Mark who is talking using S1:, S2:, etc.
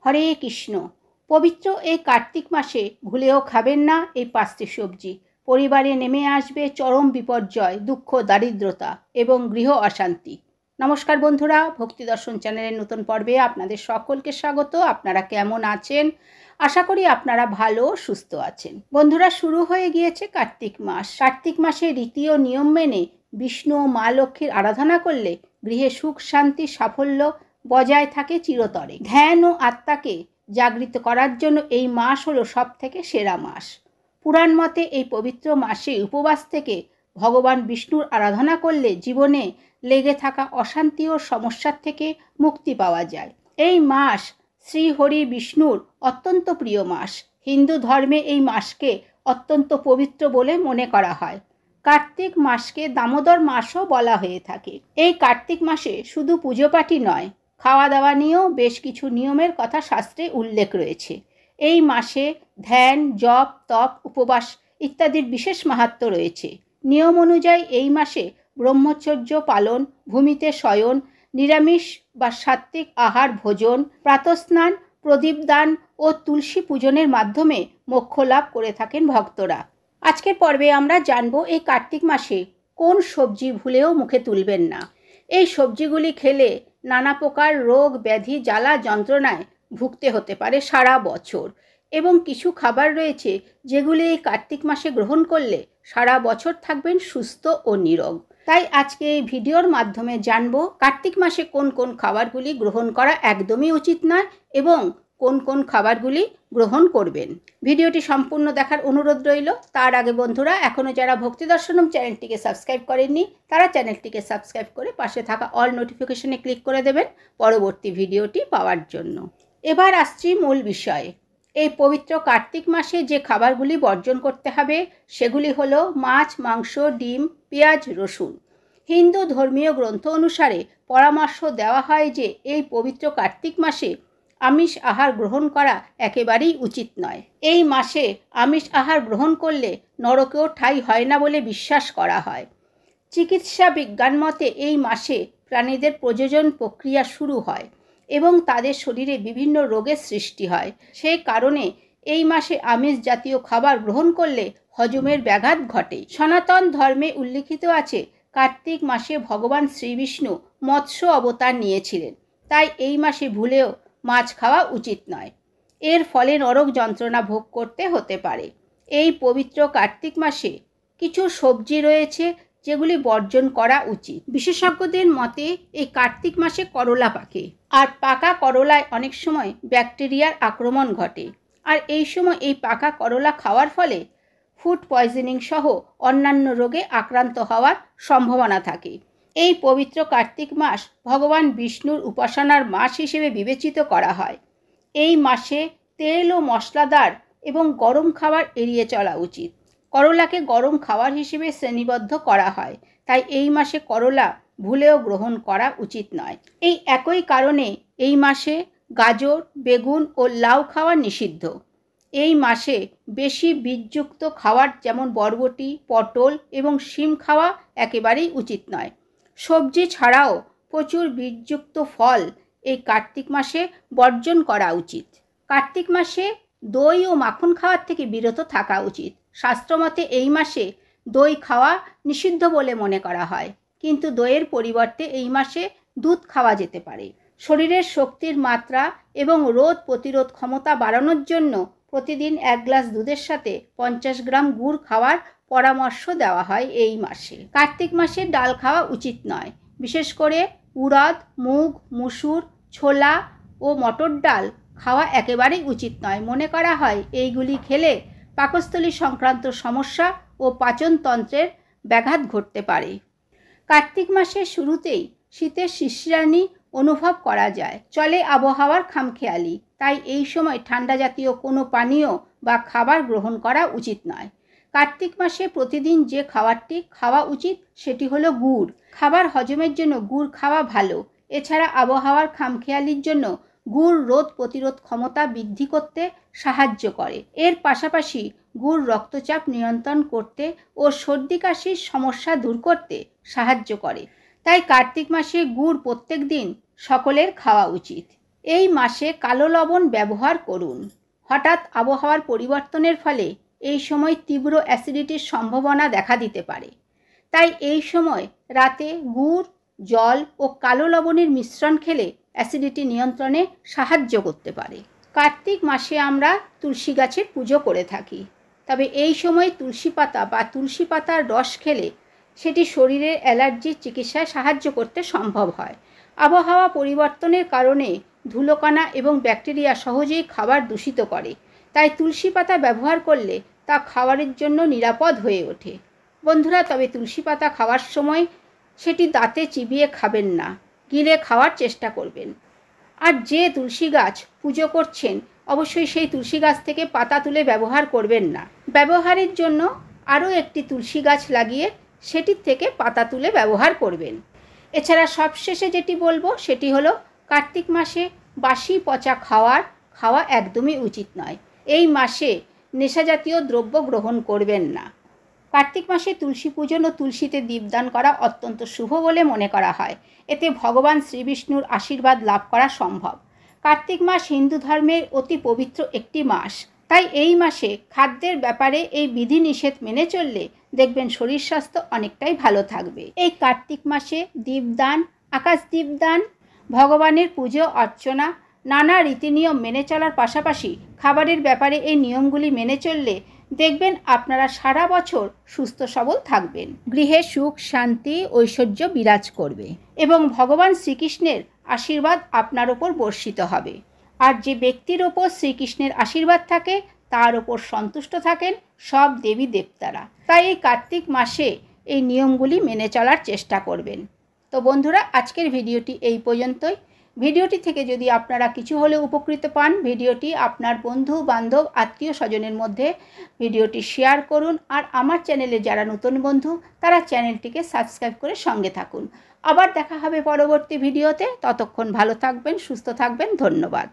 S1: হরে কৃষ্ণ। পবিত্র এই কার্তিক মাসে ভুলেও খাবেন না এই 5টি সবজি। পরিবারে নেমে আসবে চরম বিপর্যয়, দুঃখ, দারিদ্রতা এবং গৃহ অশান্তি। নমস্কার বন্ধুরা, ভক্তি দর্শন চ্যানেলের নতুন পর্বে আপনাদের সকলকে স্বাগত। আপনারা কেমন আছেন? আশা করি আপনারা ভালো সুস্থ আছেন। বন্ধুরা, শুরু হয়ে গিয়েছে কার্তিক মাস। কার্তিক মাসে রীতি ও নিয়ম মেনে বিষ্ণু ও মা লক্ষ্মীর আরাধনা করলে গৃহে সুখ, শান্তি, সাফল্য বজায় থাকে চিরতরে। ধ্যান ও আত্মাকে জাগৃত করার জন্য এই মাস হলো সব থেকে সেরা মাস। পুরাণ মতে এই পবিত্র মাসে উপবাস থেকে ভগবান বিষ্ণুর আরাধনা করলে জীবনে লেগে থাকা অশান্তি ও সমস্যার থেকে মুক্তি পাওয়া যায়। এই মাস শ্রী হরি বিষ্ণুর অত্যন্ত প্রিয় মাস। হিন্দু ধর্মে এই মাসকে অত্যন্ত পবিত্র বলে মনে করা হয়। কার্তিক মাসকে দামোদর মাসও বলা হয়ে থাকে। এই কার্তিক মাসে শুধু পুজো পাঠই নয়, খাওয়া দাওয়া নিয়েও বেশ কিছু নিয়মের কথা শাস্ত্রে উল্লেখ রয়েছে। এই মাসে ধ্যান, জপ, তপ, উপবাস ইত্যাদির বিশেষ মাহাত্ম্য রয়েছে। নিয়ম অনুযায়ী এই মাসে ব্রহ্মচর্য পালন, ভূমিতে শয়ন, নিরামিষ বা সাত্ত্বিক আহার ভোজন, প্রাতঃস্নান, প্রদীপদান ও তুলসী পূজনের মাধ্যমে মোক্ষ লাভ করে থাকেন ভক্তরা। আজকের পর্বে আমরা জানব এই কার্তিক মাসে কোন সবজি ভুলেও মুখে তুলবেন না। এই সবজিগুলি খেলে নানা প্রকার রোগ, ব্যাধি, জ্বালা, যন্ত্রণায় ভুগতে হতে পারে সারা বছর। এবং কিছু খাবার রয়েছে যেগুলি এই কার্তিক মাসে গ্রহণ করলে সারা বছর থাকবেন সুস্থ ও নিরোগ। তাই আজকে এই ভিডিওর মাধ্যমে জানব কার্তিক মাসে কোন কোন খাবারগুলি গ্রহণ করা একদমই উচিত নয় এবং কোন কোন খাবারগুলি গ্রহণ করবেন। ভিডিওটি সম্পূর্ণ দেখার অনুরোধ রইল। তার আগে বন্ধুরা, এখনও যারা ভক্তি দর্শনম চ্যানেলটিকে সাবস্ক্রাইব করেননি তারা চ্যানেলটিকে সাবস্ক্রাইব করে পাশে থাকা অল নোটিফিকেশনে ক্লিক করে দেবেন পরবর্তী ভিডিওটি পাওয়ার জন্য। এবার আসছি মূল বিষয়ে। এই পবিত্র কার্তিক মাসে যে খাবারগুলি বর্জন করতে হবে সেগুলি হলো মাছ, মাংস, ডিম, পেঁয়াজ, রসুন। হিন্দু ধর্মীয় গ্রন্থ অনুসারে পরামর্শ দেওয়া হয় যে এই পবিত্র কার্তিক মাসে আমিষ আহার গ্রহণ করা একেবারেই উচিত নয়। এই মাসে আমিষ আহার গ্রহণ করলে নরকেও ঠাঁই হয় না বলে বিশ্বাস করা হয়। চিকিৎসা বিজ্ঞান মতে এই মাসে প্রাণীদের প্রজনন প্রক্রিয়া শুরু হয় এবং তাদের শরীরে বিভিন্ন রোগের সৃষ্টি হয়। সেই কারণে এই মাসে আমিষ জাতীয় খাবার গ্রহণ করলে হজমের ব্যাঘাত ঘটে। সনাতন ধর্মে উল্লিখিত আছে কার্তিক মাসে ভগবান শ্রীবিষ্ণু মৎস্য অবতার নিয়েছিলেন। তাই এই মাসে ভুলেও মাছ খাওয়া উচিত নয়। এর ফলে নরক যন্ত্রণা ভোগ করতে হতে পারে। এই পবিত্র কার্তিক মাসে কিছু সবজি রয়েছে যেগুলি বর্জন করা উচিত। বিশেষজ্ঞদের মতে এই কার্তিক মাসে করলা পাকে, আর পাকা করলায় অনেক সময় ব্যাকটেরিয়ার আক্রমণ ঘটে। আর এই সময় এই পাকা করলা খাওয়ার ফলে ফুড পয়জনিং সহ অন্যান্য রোগে আক্রান্ত হওয়ার সম্ভাবনা থাকে। এই পবিত্র কার্তিক মাস ভগবান বিষ্ণুর উপাসনার মাস হিসেবে বিবেচিত করা হয়। এই মাসে তেল ও মশলাদার এবং গরম খাবার এড়িয়ে চলা উচিত। করলাকে গরম খাবার হিসেবে শ্রেণীবদ্ধ করা হয়, তাই এই মাসে করলা ভুলেও গ্রহণ করা উচিত নয়। এই একই কারণে এই মাসে গাজর, বেগুন ও লাউ খাওয়া নিষিদ্ধ। এই মাসে বেশি বীজযুক্ত খাবার যেমন বরবটি, পটল এবং শিম খাওয়া একেবারেই উচিত নয়। সবজি ছাড়াও প্রচুর বীজযুক্ত ফল এই কার্তিক মাসে বর্জন করা উচিত। কার্তিক মাসে দই ও মাখন খাওয়ার থেকে বিরত থাকা উচিত। শাস্ত্রমতে এই মাসে দই খাওয়া নিষিদ্ধ বলে মনে করা হয়, কিন্তু দইয়ের পরিবর্তে এই মাসে দুধ খাওয়া যেতে পারে। শরীরের শক্তির মাত্রা এবং রোগ প্রতিরোধ ক্ষমতা বাড়ানোর জন্য প্রতিদিন 1 গ্লাস দুধের সাথে 50 গ্রাম গুড় খাওয়ার পরামর্শ দেওয়া হয় এই মাসে। কার্তিক মাসে ডাল খাওয়া উচিত নয়। বিশেষ করে উড়দ, মুগ, মুসুর, ছোলা ও মটর ডাল খাওয়া একেবারেই উচিত নয়। মনে করা হয় এইগুলি খেলে পাকস্থলী সংক্রান্ত সমস্যা ও পাচনতন্ত্রের ব্যাঘাত ঘটতে পারে। কার্তিক মাসের শুরুতেই শীতের শিশিরানি অনুভব করা যায়। চলে আবহাওয়ার খামখেয়ালি, তাই এই সময় ঠান্ডা জাতীয় কোনো পানীয় বা খাবার গ্রহণ করা উচিত নয়। কার্তিক মাসে প্রতিদিন যে খাবারটি খাওয়া উচিত সেটি হলো গুড়। খাবার হজমের জন্য গুড় খাওয়া ভালো। এছাড়া আবহাওয়ার খামখেয়ালির জন্য গুড় রোগ প্রতিরোধ ক্ষমতা বৃদ্ধি করতে সাহায্য করে। এর পাশাপাশি গুড় রক্তচাপ নিয়ন্ত্রণ করতে ও সর্দি কাশির সমস্যা দূর করতে সাহায্য করে। তাই কার্তিক মাসে গুড় প্রত্যেক দিন সকলের খাওয়া উচিত। এই মাসে কালো লবণ ব্যবহার করুন। হঠাৎ আবহাওয়ার পরিবর্তনের ফলে এই সময় তীব্র অ্যাসিডিটির সম্ভাবনা দেখা দিতে পারে। তাই এই সময় রাতে গুড়, জল ও কালো লবণের মিশ্রণ খেলে অ্যাসিডিটি নিয়ন্ত্রণে সাহায্য করতে পারে। কার্তিক মাসে আমরা তুলসী গাছের পুজো করে থাকি। তবে এই সময় তুলসী পাতা বা তুলসী পাতার রস খেলে সেটি শরীরের অ্যালার্জির চিকিৎসায় সাহায্য করতে সম্ভব হয়। আবহাওয়া পরিবর্তনের কারণে ধুলোকণা এবং ব্যাকটেরিয়া সহজেই খাবার দূষিত করে। তাই তুলসী পাতা ব্যবহার করলে তা খাবারের জন্য নিরাপদ হয়ে ওঠে। বন্ধুরা, তবে তুলসী পাতা খাওয়ার সময় সেটি দাঁতে চিবিয়ে খাবেন না, গিলে খাওয়ার চেষ্টা করবেন। আর যে তুলসী গাছ পুজো করছেন অবশ্যই সেই তুলসী গাছ থেকে পাতা তুলে ব্যবহার করবেন না। ব্যবহারের জন্য আরও একটি তুলসী গাছ লাগিয়ে সেটির থেকে পাতা তুলে ব্যবহার করবেন। এছাড়া সবশেষে যেটি বলবো সেটি হলো কার্তিক মাসে বাসি পচা খাওয়া একদমই উচিত নয়। এই মাসে নেশাজাতীয় দ্রব্য গ্রহণ করবেন না। কার্তিক মাসে তুলসী পূজন ও তুলসীতে দীপদান করা অত্যন্ত শুভ বলে মনে করা হয়। এতে ভগবান শ্রীবিষ্ণুর আশীর্বাদ লাভ করা সম্ভব। কার্তিক মাস হিন্দু ধর্মের অতি পবিত্র একটি মাস। তাই এই মাসে খাদ্যের ব্যাপারে এই বিধিনিষেধ মেনে চললে দেখবেন শরীর স্বাস্থ্য অনেকটাই ভালো থাকবে। এই কার্তিক মাসে দীপদান, আকাশ দীপদান, ভগবানের পুজো অর্চনা, নানা রীতিনিয়ম মেনে চলার পাশাপাশি খাবারের ব্যাপারে এই নিয়মগুলি মেনে চললে দেখবেন আপনারা সারা বছর সুস্থ সবল থাকবেন। গৃহে সুখ, শান্তি, ঐশ্বর্য বিরাজ করবে এবং ভগবান শ্রীকৃষ্ণের আশীর্বাদ আপনার ওপর বর্ষিত হবে। আর যে ব্যক্তির ওপর শ্রীকৃষ্ণের আশীর্বাদ থাকে তার ওপর সন্তুষ্ট থাকেন সব দেবী দেবতারা। তাই এই কার্তিক মাসে এই নিয়মগুলি মেনে চলার চেষ্টা করবেন। তো বন্ধুরা, আজকের ভিডিওটি এই পর্যন্তই। ভিডিওটি থেকে যদি আপনারা কিছু হলেও উপকৃত পান, ভিডিওটি আপনার বন্ধু বান্ধব আত্মীয় স্বজনের মধ্যে ভিডিওটি শেয়ার করুন। আর আমার চ্যানেলে যারা নতুন বন্ধু তারা চ্যানেলটিকে সাবস্ক্রাইব করে সঙ্গে থাকুন। আবার দেখা হবে পরবর্তী ভিডিওতে। ততক্ষণ ভালো থাকবেন, সুস্থ থাকবেন। ধন্যবাদ।